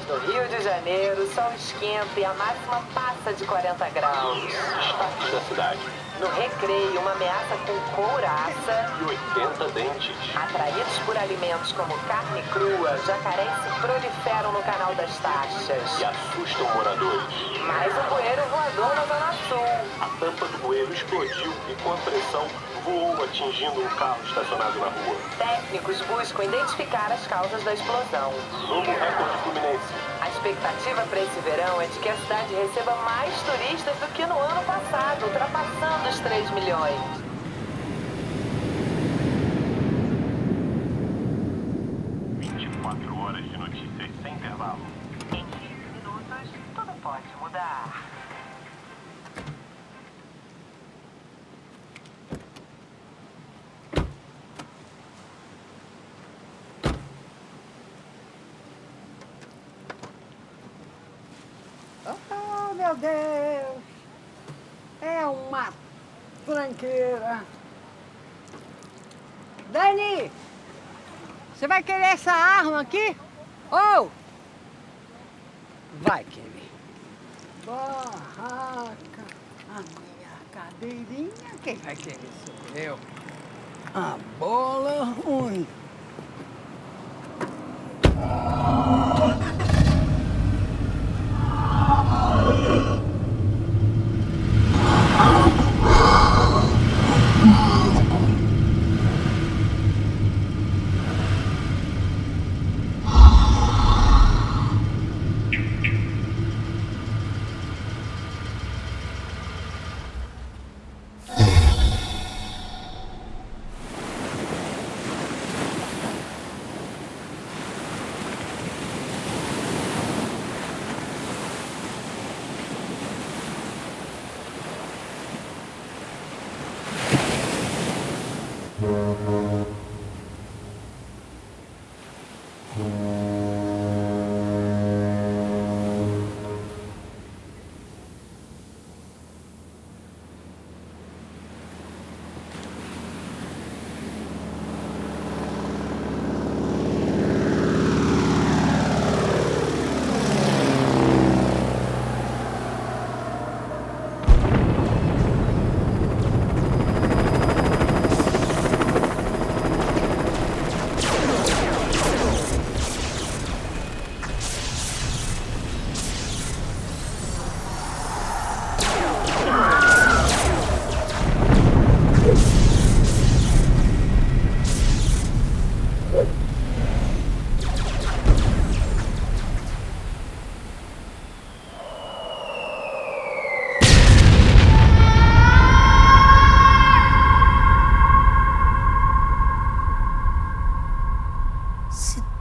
No Rio de Janeiro, o sol esquenta e a máxima passa de 40 graus. Destaques da cidade. No Recreio, uma ameaça com couraça. E 80 dentes. Atraídos por alimentos como carne crua, jacarés se proliferam no canal das taxas. E assustam moradores. Mais um bueiro voador na Zona Sul. A tampa do bueiro explodiu e, com a pressão, voou atingindo um carro estacionado na rua. Técnicos buscam identificar as causas da explosão. Novo recorde fluminense. A expectativa para esse verão é de que a cidade receba mais turistas do que no ano passado, ultrapassando os 3 milhões. Horas de notícias sem intervalo. Em 15 minutos, tudo pode mudar. Oh, meu Deus! É uma tranqueira. Dani! Você vai querer essa arma aqui? Ou vai querer? Barraca, a minha cadeirinha, quem vai querer sou eu. A bola ruim.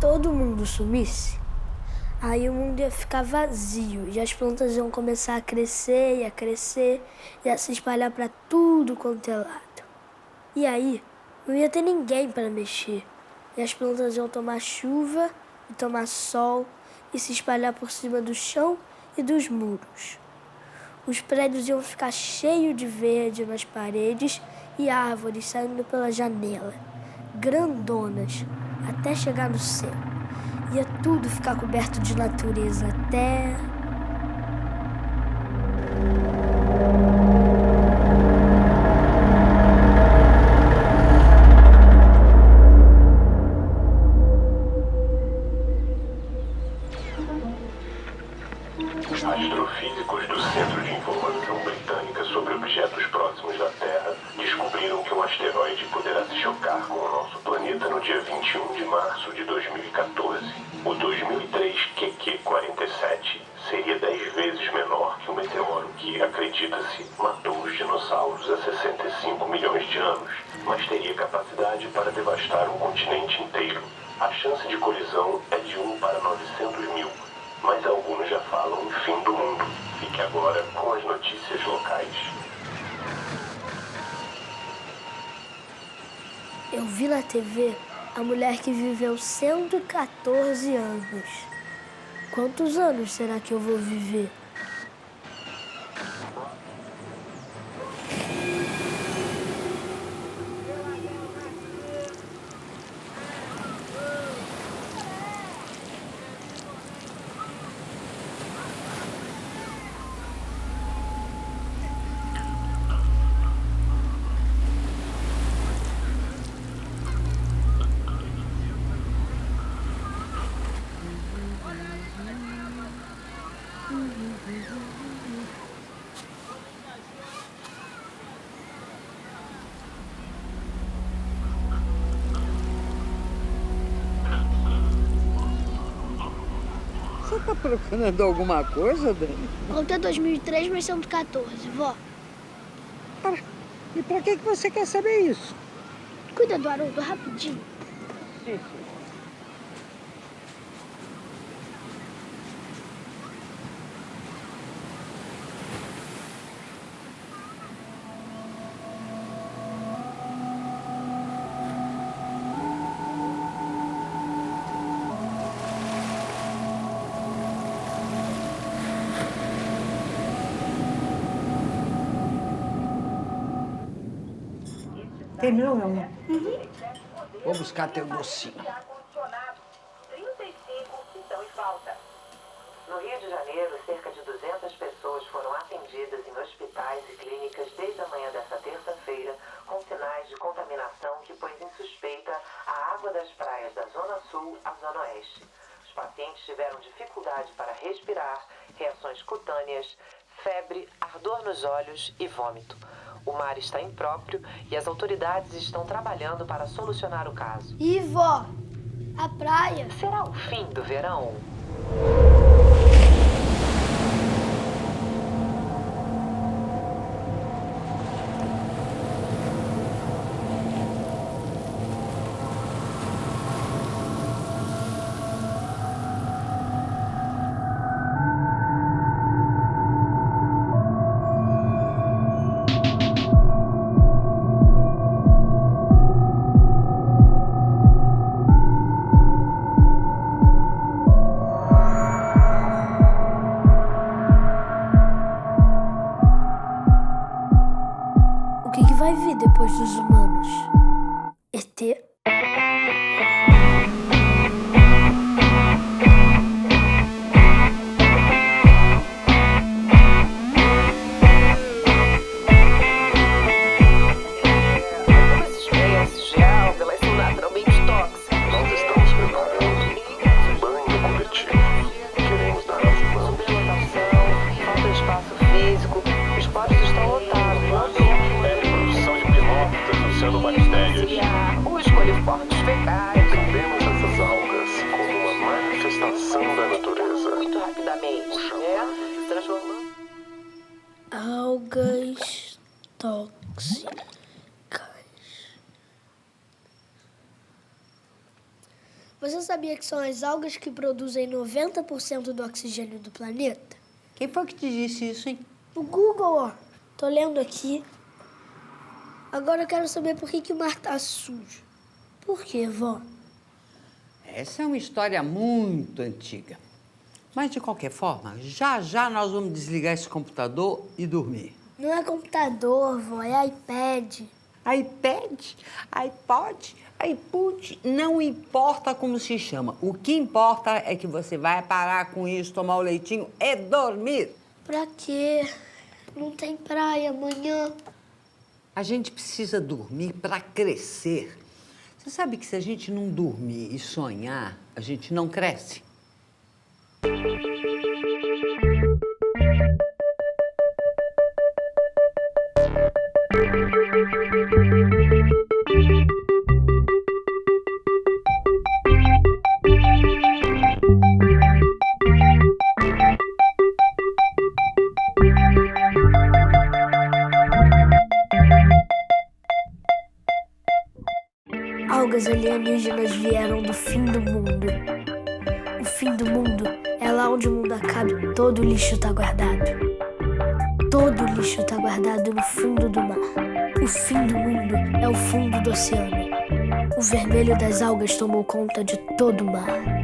Todo mundo sumisse, aí o mundo ia ficar vazio e as plantas iam começar a crescer e a se espalhar para tudo quanto é lado. E aí não ia ter ninguém para mexer e as plantas iam tomar chuva e tomar sol e se espalhar por cima do chão e dos muros. Os prédios iam ficar cheios de verde nas paredes e árvores saindo pela janela, grandonas, até chegar no céu. Ia tudo ficar coberto de natureza até... Astrofísicos do Centro de Informação Britânica sobre Objetos Próximos da Terra descobriram que um asteroide poderá se chocar com o nosso planeta no dia 21 de março de 2014. O 2003 QQ-47 seria 10 vezes menor que o meteoro que, acredita-se, matou os dinossauros há 65 milhões de anos, mas teria capacidade para devastar um continente inteiro. A chance de colisão é de 1 para 900 mil. Mas alguns já falam em fim do mundo. Fique agora com as notícias locais. Eu vi na TV a mulher que viveu 114 anos. Quantos anos será que eu vou viver? procurando alguma coisa, Dani? Conta 2003, mas são de 14, vó. E pra que você quer saber isso? Cuida do Haroldo rapidinho. Sim. Terminou, meu amor? Vou buscar teu docinho. 35 estão em falta. No Rio de Janeiro, cerca de 200 pessoas foram atendidas em hospitais e clínicas desde a manhã desta terça-feira, com sinais de contaminação que pôs em suspeita a água das praias da Zona Sul à Zona Oeste. Os pacientes tiveram dificuldade para respirar, reações cutâneas, febre, ardor nos olhos e vômito. O mar está impróprio e as autoridades estão trabalhando para solucionar o caso. E vó, a praia. Será o fim do verão? O que vai vir depois dos humanos? ET? Algumas espécies de algas, elas são naturalmente tóxicas. Nós estamos preparando um banho coletivo. Queremos dar as mãos. Superlotação, falta de espaço físico, os poros estão lotados. Produção de pinófitas no céu bactérias. Os coliformes fecais. Entendemos essas algas como uma manifestação da natureza. Muito rapidamente, se transformando. Algas tóxicas. Você sabia que são as algas que produzem 90% do oxigênio do planeta? Quem foi que te disse isso, hein? O Google, ó. Tô lendo aqui. Agora eu quero saber por que o mar tá sujo. Por quê, vó? Essa é uma história muito antiga. Mas, de qualquer forma, já já nós vamos desligar esse computador e dormir. Não é computador, vó, é iPad. iPad, iPod, iPut, não importa como se chama. O que importa é que você vai parar com isso, tomar o leitinho e dormir. Pra quê? Não tem praia amanhã. A gente precisa dormir para crescer. Você sabe que se a gente não dormir e sonhar, a gente não cresce? Algas alienígenas vieram do fim do mundo. O fim do mundo é lá onde o mundo acaba e todo o lixo tá guardado. Todo o lixo tá guardado no fundo do mar. O fim do mundo é o fundo do oceano. O vermelho das algas tomou conta de todo o mar.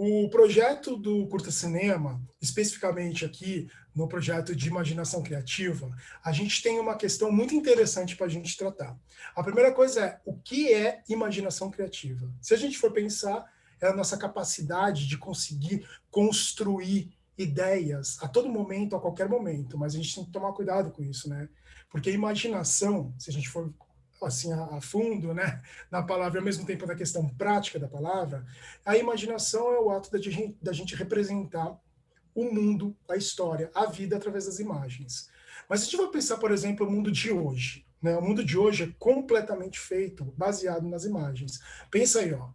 O projeto do Curta Cinema, especificamente aqui no projeto de imaginação criativa, a gente tem uma questão muito interessante para a gente tratar. A primeira coisa é, o que é imaginação criativa? Se a gente for pensar, é a nossa capacidade de conseguir construir ideias a todo momento, a qualquer momento, mas a gente tem que tomar cuidado com isso, né? Porque imaginação, se a gente for assim a fundo, né, na palavra, ao mesmo tempo na questão prática da palavra, a imaginação é o ato da gente representar o mundo, a história, a vida através das imagens. Mas se a gente vai pensar, por exemplo, o mundo de hoje, né? O mundo de hoje é completamente feito baseado nas imagens. Pensa aí, ó.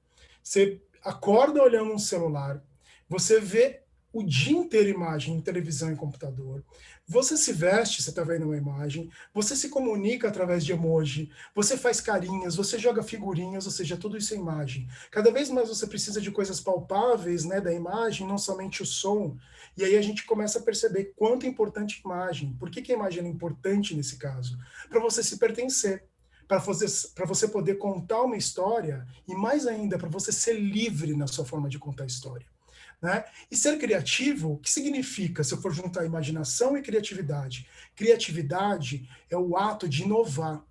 Você acorda olhando um celular, você vê o dia inteiro imagem em televisão e computador. Você se veste, você está vendo uma imagem. Você se comunica através de emoji. Você faz carinhas, você joga figurinhas, ou seja, tudo isso é imagem. Cada vez mais você precisa de coisas palpáveis, né, da imagem, não somente o som. E aí a gente começa a perceber quanto é importante a imagem. Por que a imagem é importante nesse caso? Para você se pertencer. Para você poder contar uma história e, mais ainda, para você ser livre na sua forma de contar a história. Né? E ser criativo, o que significa, se eu for juntar imaginação e criatividade? Criatividade é o ato de inovar.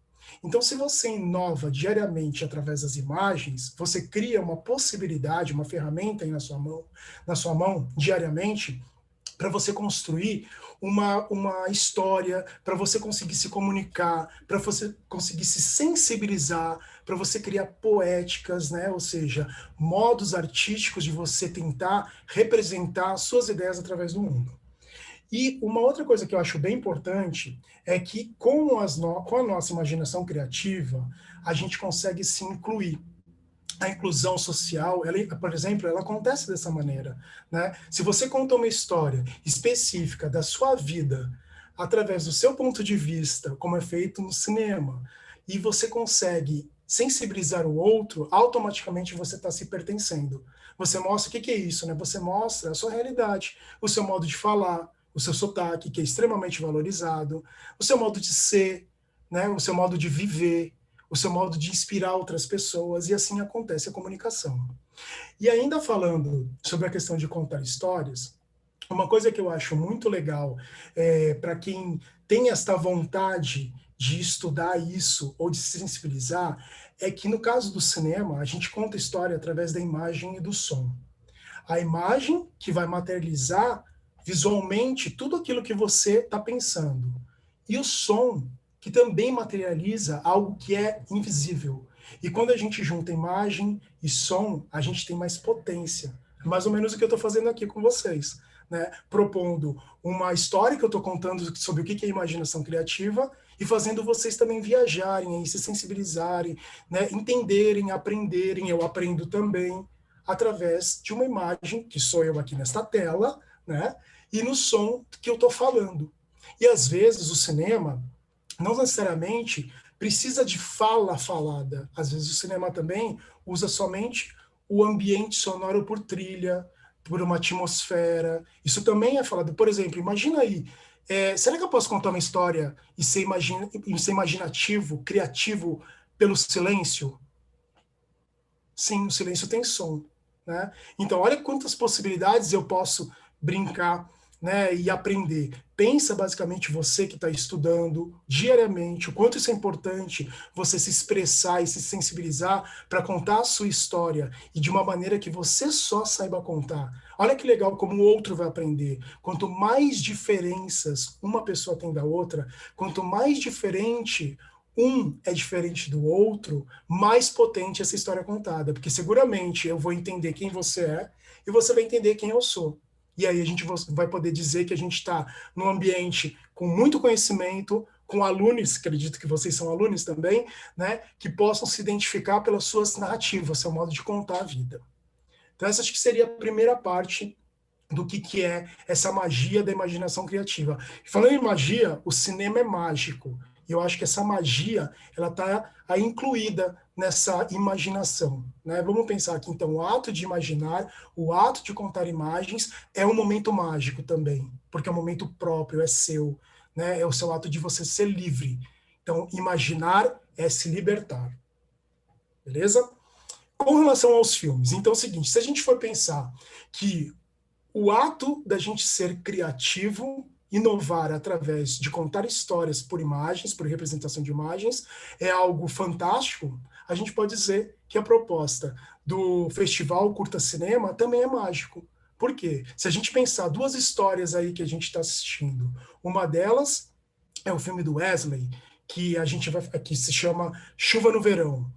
Então, se você inova diariamente através das imagens, você cria uma possibilidade, uma ferramenta aí na sua mão diariamente, para você construir uma história, para você conseguir se comunicar, para você conseguir se sensibilizar, para você criar poéticas, né? Ou seja, modos artísticos de você tentar representar suas ideias através do mundo. E uma outra coisa que eu acho bem importante é que com a nossa imaginação criativa, a gente consegue se incluir. A inclusão social, ela, por exemplo, ela acontece dessa maneira, né? Se você conta uma história específica da sua vida através do seu ponto de vista, como é feito no cinema, e você consegue sensibilizar o outro, automaticamente você está se pertencendo. Você mostra o que é isso, né? Você mostra a sua realidade, o seu modo de falar, o seu sotaque, que é extremamente valorizado, o seu modo de ser, né? O seu modo de viver, o seu modo de inspirar outras pessoas, e assim acontece a comunicação. E ainda falando sobre a questão de contar histórias, uma coisa que eu acho muito legal para quem tem esta vontade de estudar isso ou de se sensibilizar, é que no caso do cinema, a gente conta história através da imagem e do som. A imagem que vai materializar visualmente tudo aquilo que você está pensando. E o som que também materializa algo que é invisível. E quando a gente junta imagem e som, a gente tem mais potência. É mais ou menos o que eu estou fazendo aqui com vocês, né? Propondo uma história que eu estou contando sobre o que é imaginação criativa e fazendo vocês também viajarem, se sensibilizarem, né? Entenderem, aprenderem. Eu aprendo também através de uma imagem, que sou eu aqui nesta tela, né? E no som que eu estou falando. E às vezes o cinema não necessariamente precisa de fala falada. Às vezes o cinema também usa somente o ambiente sonoro por trilha, por uma atmosfera. Isso também é falado. Por exemplo, imagina aí, será que eu posso contar uma história e ser imaginativo, criativo pelo silêncio? Sim, o silêncio tem som, né? Então, olha quantas possibilidades eu posso brincar, né, e aprender. Pensa basicamente você que está estudando diariamente, o quanto isso é importante, você se expressar e se sensibilizar para contar a sua história e de uma maneira que você só saiba contar. Olha que legal como o outro vai aprender. Quanto mais diferenças uma pessoa tem da outra, quanto mais diferente um é diferente do outro, mais potente essa história contada, porque seguramente eu vou entender quem você é e você vai entender quem eu sou. E aí a gente vai poder dizer que a gente está num ambiente com muito conhecimento, com alunos, acredito que vocês são alunos também, né, que possam se identificar pelas suas narrativas, seu modo de contar a vida. Então essa acho que seria a primeira parte do que é essa magia da imaginação criativa. Falando em magia, o cinema é mágico. E eu acho que essa magia, ela está aí incluída nessa imaginação, né? Vamos pensar aqui, então, o ato de imaginar, o ato de contar imagens é um momento mágico também, porque é um momento próprio, é seu, né? É o seu ato de você ser livre. Então, imaginar é se libertar. Beleza? Com relação aos filmes, então é o seguinte, se a gente for pensar que o ato da gente ser criativo, inovar através de contar histórias por imagens, por representação de imagens, é algo fantástico, a gente pode dizer que a proposta do Festival Curta Cinema também é mágico. Por quê? Se a gente pensar duas histórias aí que a gente está assistindo, uma delas é o filme do Wesley, que se chama Chuva no Verão.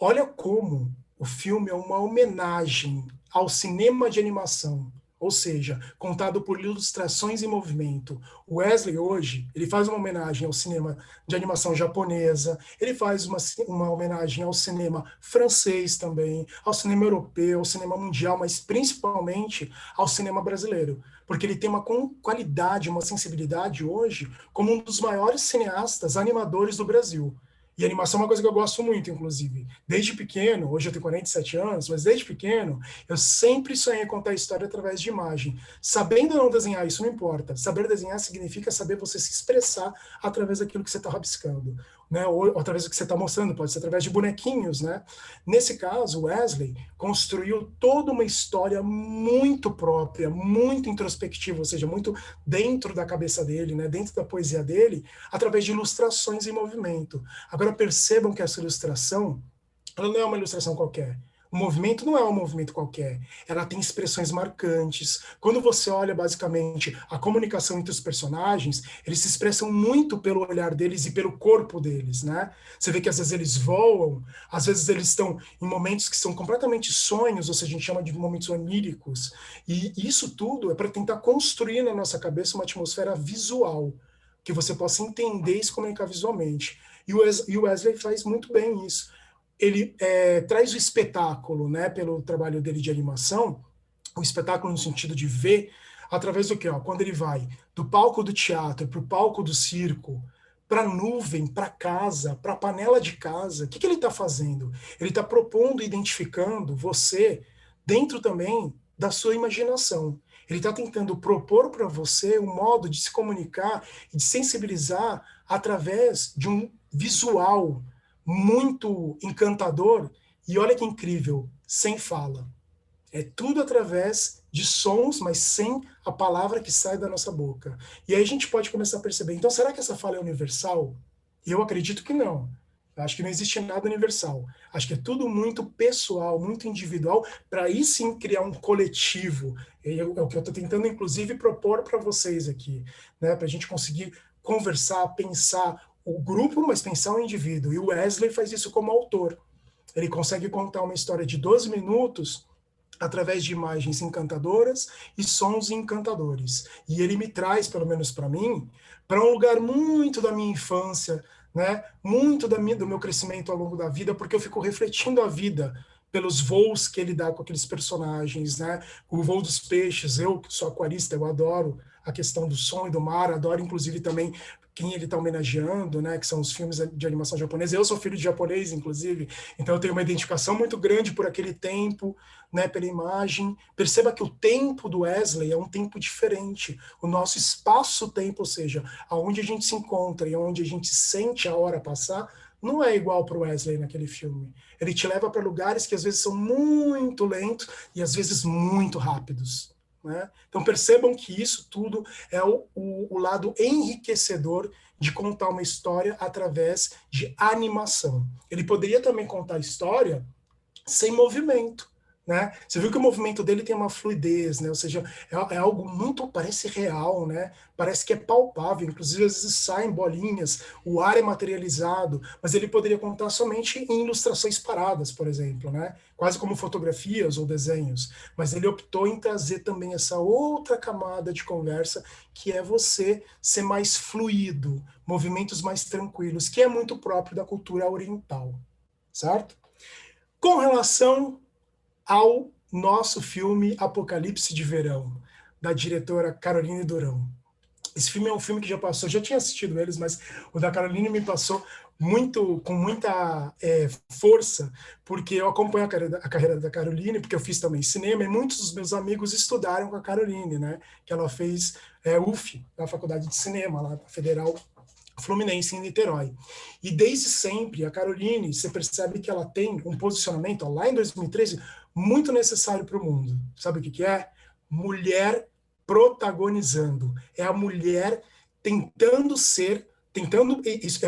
Olha como o filme é uma homenagem ao cinema de animação, ou seja, contado por ilustrações em movimento. O Wesley, hoje, ele faz uma homenagem ao cinema de animação japonesa, ele faz uma homenagem ao cinema francês também, ao cinema europeu, ao cinema mundial, mas principalmente ao cinema brasileiro, porque ele tem uma qualidade, uma sensibilidade hoje como um dos maiores cineastas animadores do Brasil. E animação é uma coisa que eu gosto muito, inclusive. Desde pequeno, hoje eu tenho 47 anos, mas desde pequeno, eu sempre sonhei contar história através de imagem. Sabendo ou não desenhar, isso não importa. Saber desenhar significa saber você se expressar através daquilo que você está rabiscando, né? Ou através do que você está mostrando, pode ser através de bonequinhos, né? Nesse caso, Wesley construiu toda uma história muito própria, muito introspectiva, ou seja, muito dentro da cabeça dele, né? Dentro da poesia dele, através de ilustrações em movimento. Agora percebam que essa ilustração, ela não é uma ilustração qualquer. O movimento não é um movimento qualquer. Ela tem expressões marcantes. Quando você olha, basicamente, a comunicação entre os personagens, eles se expressam muito pelo olhar deles e pelo corpo deles, né? Você vê que às vezes eles voam, às vezes eles estão em momentos que são completamente sonhos, ou seja, a gente chama de momentos oníricos. E isso tudo é para tentar construir na nossa cabeça uma atmosfera visual, que você possa entender e se comunicar visualmente. E o Wesley faz muito bem isso. Ele traz o espetáculo, né, pelo trabalho dele de animação, o espetáculo no sentido de ver, através do quê? Quando ele vai do palco do teatro para o palco do circo, para a nuvem, para casa, para a panela de casa, o que ele está fazendo? Ele está propondo, identificando você dentro também da sua imaginação. Ele está tentando propor para você um modo de se comunicar e de sensibilizar através de um visual muito encantador, e olha que incrível, sem fala. É tudo através de sons, mas sem a palavra que sai da nossa boca. E aí a gente pode começar a perceber, então será que essa fala é universal? Eu acredito que não. Eu acho que não existe nada universal. Acho que é tudo muito pessoal, muito individual, para aí sim criar um coletivo. É o que eu estou tentando, inclusive, propor para vocês aqui, né? Para a gente conseguir conversar, pensar o grupo, mas pensar o indivíduo. E o Wesley faz isso como autor. Ele consegue contar uma história de 12 minutos através de imagens encantadoras e sons encantadores. E ele me traz, pelo menos para mim, para um lugar muito da minha infância, né? Muito do meu crescimento ao longo da vida, porque eu fico refletindo a vida pelos voos que ele dá com aqueles personagens, né? O voo dos peixes, eu que sou aquarista, eu adoro a questão do som e do mar, adoro inclusive também quem ele está homenageando, né, que são os filmes de animação japonesa. Eu sou filho de japonês, inclusive, então eu tenho uma identificação muito grande por aquele tempo, né, pela imagem. Perceba que o tempo do Wesley é um tempo diferente. O nosso espaço-tempo, ou seja, aonde a gente se encontra e onde a gente sente a hora passar, não é igual para o Wesley naquele filme. Ele te leva para lugares que às vezes são muito lentos e às vezes muito rápidos, né? Então percebam que isso tudo é o lado enriquecedor de contar uma história através de animação. Ele poderia também contar a história sem movimento, né? Você viu que o movimento dele tem uma fluidez, né? Ou seja, é algo muito, parece real, né? Parece que é palpável, inclusive às vezes saem bolinhas, o ar é materializado, mas ele poderia contar somente em ilustrações paradas, por exemplo, né? Quase como fotografias ou desenhos, mas ele optou em trazer também essa outra camada de conversa, que é você ser mais fluido, movimentos mais tranquilos, que é muito próprio da cultura oriental, certo? Com relação ao nosso filme Apocalipse de Verão, da diretora Caroline Durão. Esse filme é um filme que já passou, já tinha assistido eles, mas o da Caroline me passou com muita força, porque eu acompanho a carreira da Caroline, porque eu fiz também cinema, e muitos dos meus amigos estudaram com a Caroline, né? Que ela fez UF, na Faculdade de Cinema, lá na Federal Fluminense, em Niterói. E desde sempre, a Caroline, você percebe que ela tem um posicionamento, ó, lá em 2013, muito necessário para o mundo. Sabe o que é? Mulher protagonizando. É a mulher tentando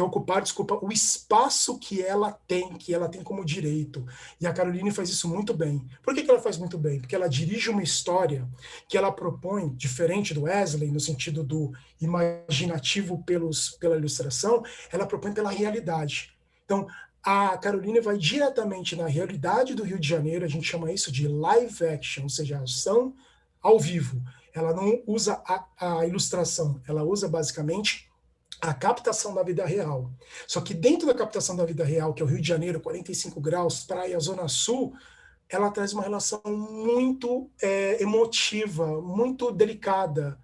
ocupar, desculpa, o espaço que ela tem como direito. E a Caroline faz isso muito bem. Por que ela faz muito bem? Porque ela dirige uma história que ela propõe, diferente do Wesley, no sentido do imaginativo pela ilustração, ela propõe pela realidade. Então, a Caroline vai diretamente na realidade do Rio de Janeiro, a gente chama isso de live action, ou seja, ação ao vivo. Ela não usa a ilustração, ela usa basicamente a captação da vida real. Só que dentro da captação da vida real, que é o Rio de Janeiro, 45 graus, praia, zona sul, ela traz uma relação muito emotiva, muito delicada,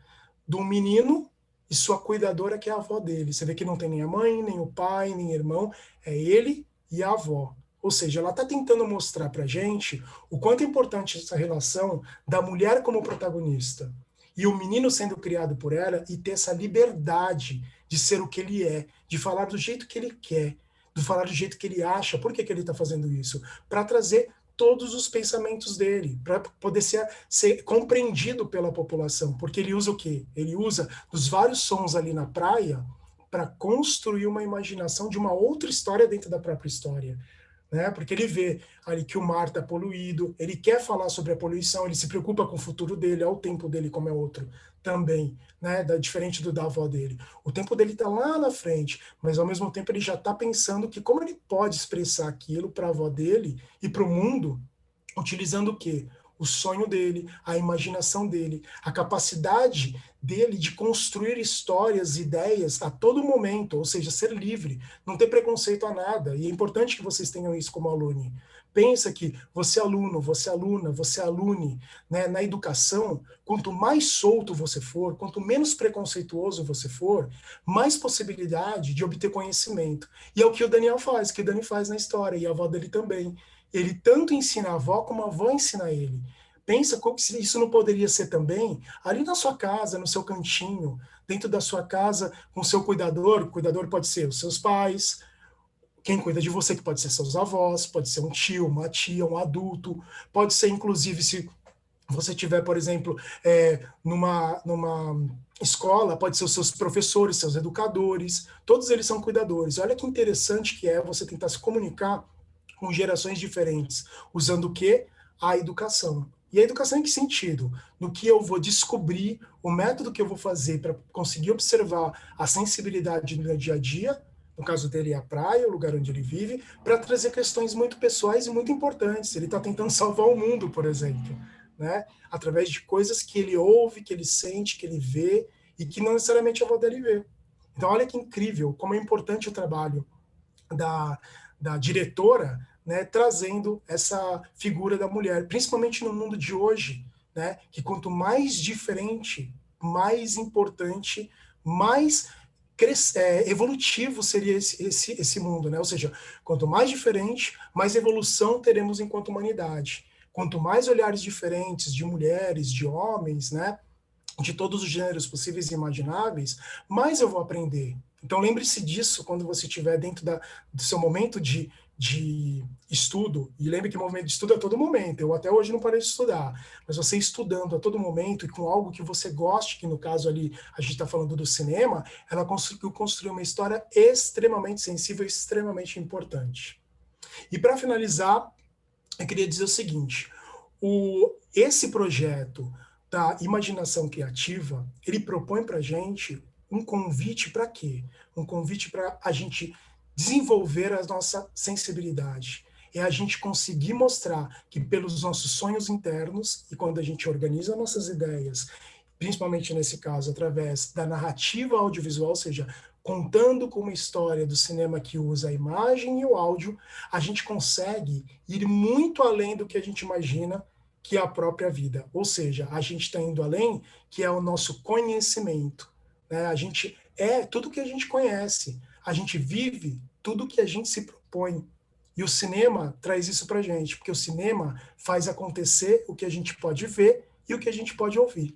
do menino e sua cuidadora, que é a avó dele. Você vê que não tem nem a mãe, nem o pai, nem o irmão, é ele e a avó. Ou seja, ela está tentando mostrar para a gente o quanto é importante essa relação da mulher como protagonista e o menino sendo criado por ela e ter essa liberdade de ser o que ele é, de falar do jeito que ele quer, de falar do jeito que ele acha. Por que ele está fazendo isso? Para trazer todos os pensamentos dele, para poder ser compreendido pela população. Porque ele usa o quê? Ele usa os vários sons ali na praia para construir uma imaginação de uma outra história dentro da própria história. Né? Porque ele vê ali que o mar está poluído, ele quer falar sobre a poluição, ele se preocupa com o futuro dele, é o tempo dele como é outro também, né? Diferente da avó dele. O tempo dele está lá na frente, mas ao mesmo tempo ele já está pensando que como ele pode expressar aquilo para a avó dele e para o mundo, utilizando o quê? O sonho dele, a imaginação dele, a capacidade dele de construir histórias, ideias a todo momento, ou seja, ser livre, não ter preconceito a nada. E é importante que vocês tenham isso como aluno. Pensa que você é aluno, você é aluna, você é alune, né? Na educação, quanto mais solto você for, quanto menos preconceituoso você for, mais possibilidade de obter conhecimento. E é o que o Daniel faz, que o Dani faz na história, e a avó dele também. Ele tanto ensina a avó como a avó ensina ele. Pensa como se isso não poderia ser também ali na sua casa, no seu cantinho, dentro da sua casa, com o seu cuidador. O cuidador pode ser os seus pais, quem cuida de você, que pode ser seus avós, pode ser um tio, uma tia, um adulto, pode ser, inclusive, se você tiver, por exemplo, numa escola, pode ser os seus professores, seus educadores, todos eles são cuidadores. Olha que interessante que é você tentar se comunicar com gerações diferentes, usando o quê? A educação. E a educação em que sentido? No que eu vou descobrir, o método que eu vou fazer para conseguir observar a sensibilidade do meu dia a dia, no caso dele é a praia, o lugar onde ele vive, para trazer questões muito pessoais e muito importantes. Ele está tentando salvar o mundo, por exemplo, né? Através de coisas que ele ouve, que ele sente, que ele vê, e que não necessariamente a avó dele vê. Então, olha que incrível, como é importante o trabalho da diretora, né, trazendo essa figura da mulher, principalmente no mundo de hoje, né, que quanto mais diferente, mais importante, mais evolutivo seria esse mundo, né? Ou seja, quanto mais diferente, mais evolução teremos enquanto humanidade. Quanto mais olhares diferentes de mulheres, de homens, né, de todos os gêneros possíveis e imagináveis, mais eu vou aprender. Então, lembre-se disso quando você estiver dentro do seu momento de estudo, e lembre que o momento de estudo é a todo momento. Eu até hoje não parei de estudar, mas você estudando a todo momento e com algo que você goste, que no caso ali a gente está falando do cinema, ela conseguiu construir uma história extremamente sensível e extremamente importante. E para finalizar, eu queria dizer o seguinte, esse projeto da imaginação criativa, ele propõe para a gente um convite para quê? Um convite para a gente desenvolver a nossa sensibilidade. É a gente conseguir mostrar que pelos nossos sonhos internos, e quando a gente organiza nossas ideias, principalmente nesse caso, através da narrativa audiovisual, ou seja, contando com uma história do cinema que usa a imagem e o áudio, a gente consegue ir muito além do que a gente imagina que é a própria vida. Ou seja, a gente está indo além, que é o nosso conhecimento. Né? A gente é tudo que a gente conhece. A gente vive tudo que a gente se propõe. E o cinema traz isso para a gente, porque o cinema faz acontecer o que a gente pode ver e o que a gente pode ouvir.